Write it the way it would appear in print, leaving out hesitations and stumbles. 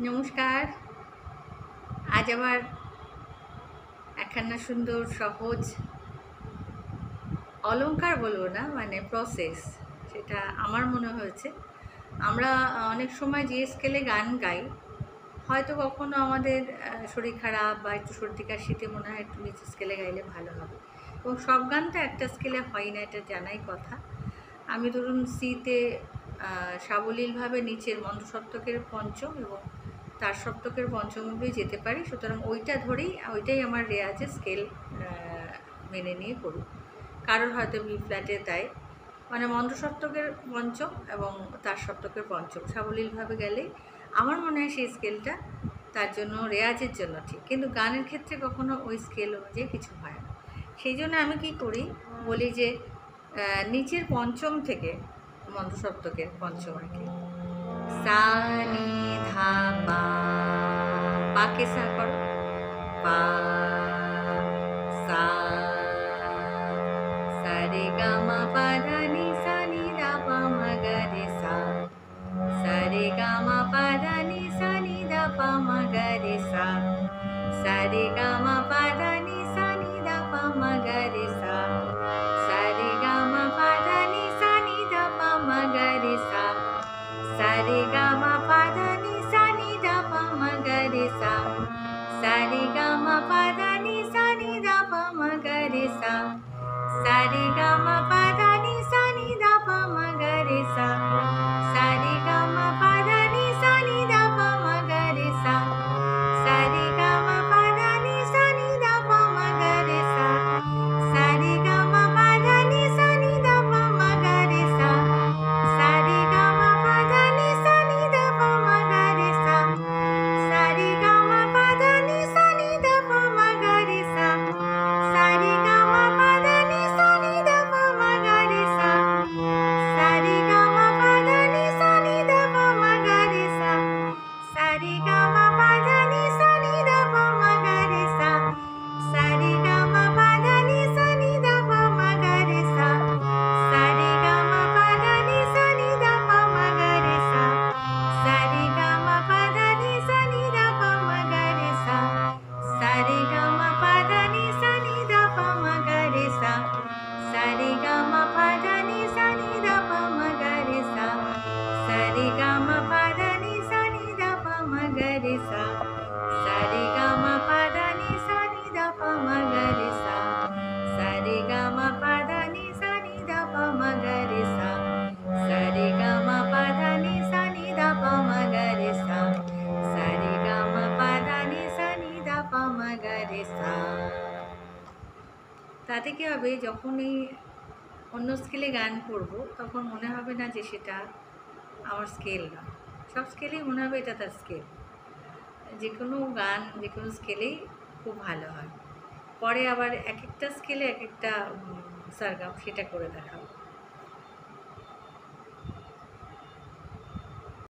নমস্কার। আজ আবার একখানা সুন্দর সহজ অলংকার বলবো না, মানে প্রসেস, সেটা আমার মনে হয়েছে। আমরা অনেক সময় যে স্কেলে গান গাই, হয়তো কখনো আমাদের শরীর খারাপ বা একটু সর্দি কাশিতে মনে হয় একটু নিচু স্কেলে গাইলে ভালো হবে, এবং সব গান তো একটা স্কেলে হয় না, এটা জানাই কথা। আমি ধরুন সিতে সাবলীলভাবে নিচের মন্দ্রসপ্তকের পঞ্চম এবং তার সপ্তকের পঞ্চম অবধি যেতে পারি, সুতরাং ওইটাই আমার রেয়াজের স্কেল মেনে নিয়ে করি। কারোর হয়তো বি ফ্ল্যাটে দেয়, মানে মন্দ্রসপ্তকের পঞ্চম এবং তার সপ্তকের পঞ্চম সাবলীলভাবে গেলে আমার মনে হয় সেই স্কেলটা তার জন্য রেয়াজের জন্য ঠিক। কিন্তু গানের ক্ষেত্রে কখনো ওই স্কেল অনুযায়ী কিছু হয় না। সেই জন্য আমি কী করি, বলি যে নিচের পঞ্চম থেকে মন্দ্রসপ্তকের পঞ্চম আর কি, সা নি ধা পা, পাকে সা করো, পা সা, সা রে গা মা পা ধা নি সা নি ধা পা মা গা রে সা, সা রে গা মা পা ধা নি সা নি ধা পা মা গা রে সা, সা রে গা মা পা ধা নি সা নি ধা পা মা গা রে সা, সা রে গা মা পা ধা নি সা নি ধা পা মা গা রে সা, সা রে গা মা পা ধা নি সা নি ধা পা মা গা রে সা, সা রে গা মা পা ধা নি সা নি ধা পা মা গা রে সা, সা রে গা মা পা ধা নি সা নি ধা পা মা গা রে সা, সা রে গা মা পা ধা নি সা নি ধা পা মা গা রে সা, সা রে গা মা পা ধা নি সা নি ধা পা মা গা রে সা, সা রে গা মা পা ধা নি সা নি ধা পা মা গা রে সা, সা রে গা মা পা ধা নি সা নি ধা পা মা গা রে সা, সা রে গা মা পা ধা নি সা নি ধা পা মা গা রে সা, সা রে গা মা পা ধা নি সা নি ধা পা মা গা রে সা, সা রে গা মা পা ধা নি সা নি ধা পা মা গা রে সা, সা রে গা মা পা ধা নি সা নি ধা পা মা গা রে সা, সা রে গা মা পা ধা নি সা নি ধা পা মা গা রে সা, সা রে গা মা পা ধা নি সা নি ধা পা মা গা রে সা, সা রে গা মা পা ধা নি সা নি ধা পা মা গা রে সা, সা রে গা মা পা ধা নি সা নি ধা পা মা গা রে সা, সা রে গা মা পা ধা নি সা নি ধা পা মা গা রে সা, সা রে গা মা পা ধা নি সা নি ধা পা মা গা রে সা, সা রে গা মা পা ধা নি সা নি ধা পা মা গা রে সা, সা রে গা মা পা ধা নি সা নি ধা পা মা গা রে সা, সা রে গা মা পা ধা নি সা নি ধা পা মা গা রে সা, সা রে গা মা পা ধা নি সা নি ধা পা মা গা রে সা। তাতে কী হবে, যখনই অন্য স্কেলে গান করব তখন মনে হবে না যে সেটা আমার স্কেল না, সব স্কেলেই মনে হবে এটা তার স্কেল। যে কোনো গান যে কোনো স্কেলেই খুব ভালো হয়। পরে আবার এক একটা স্কেলে এক একটা সারগাম, সেটা করে দেখাবো।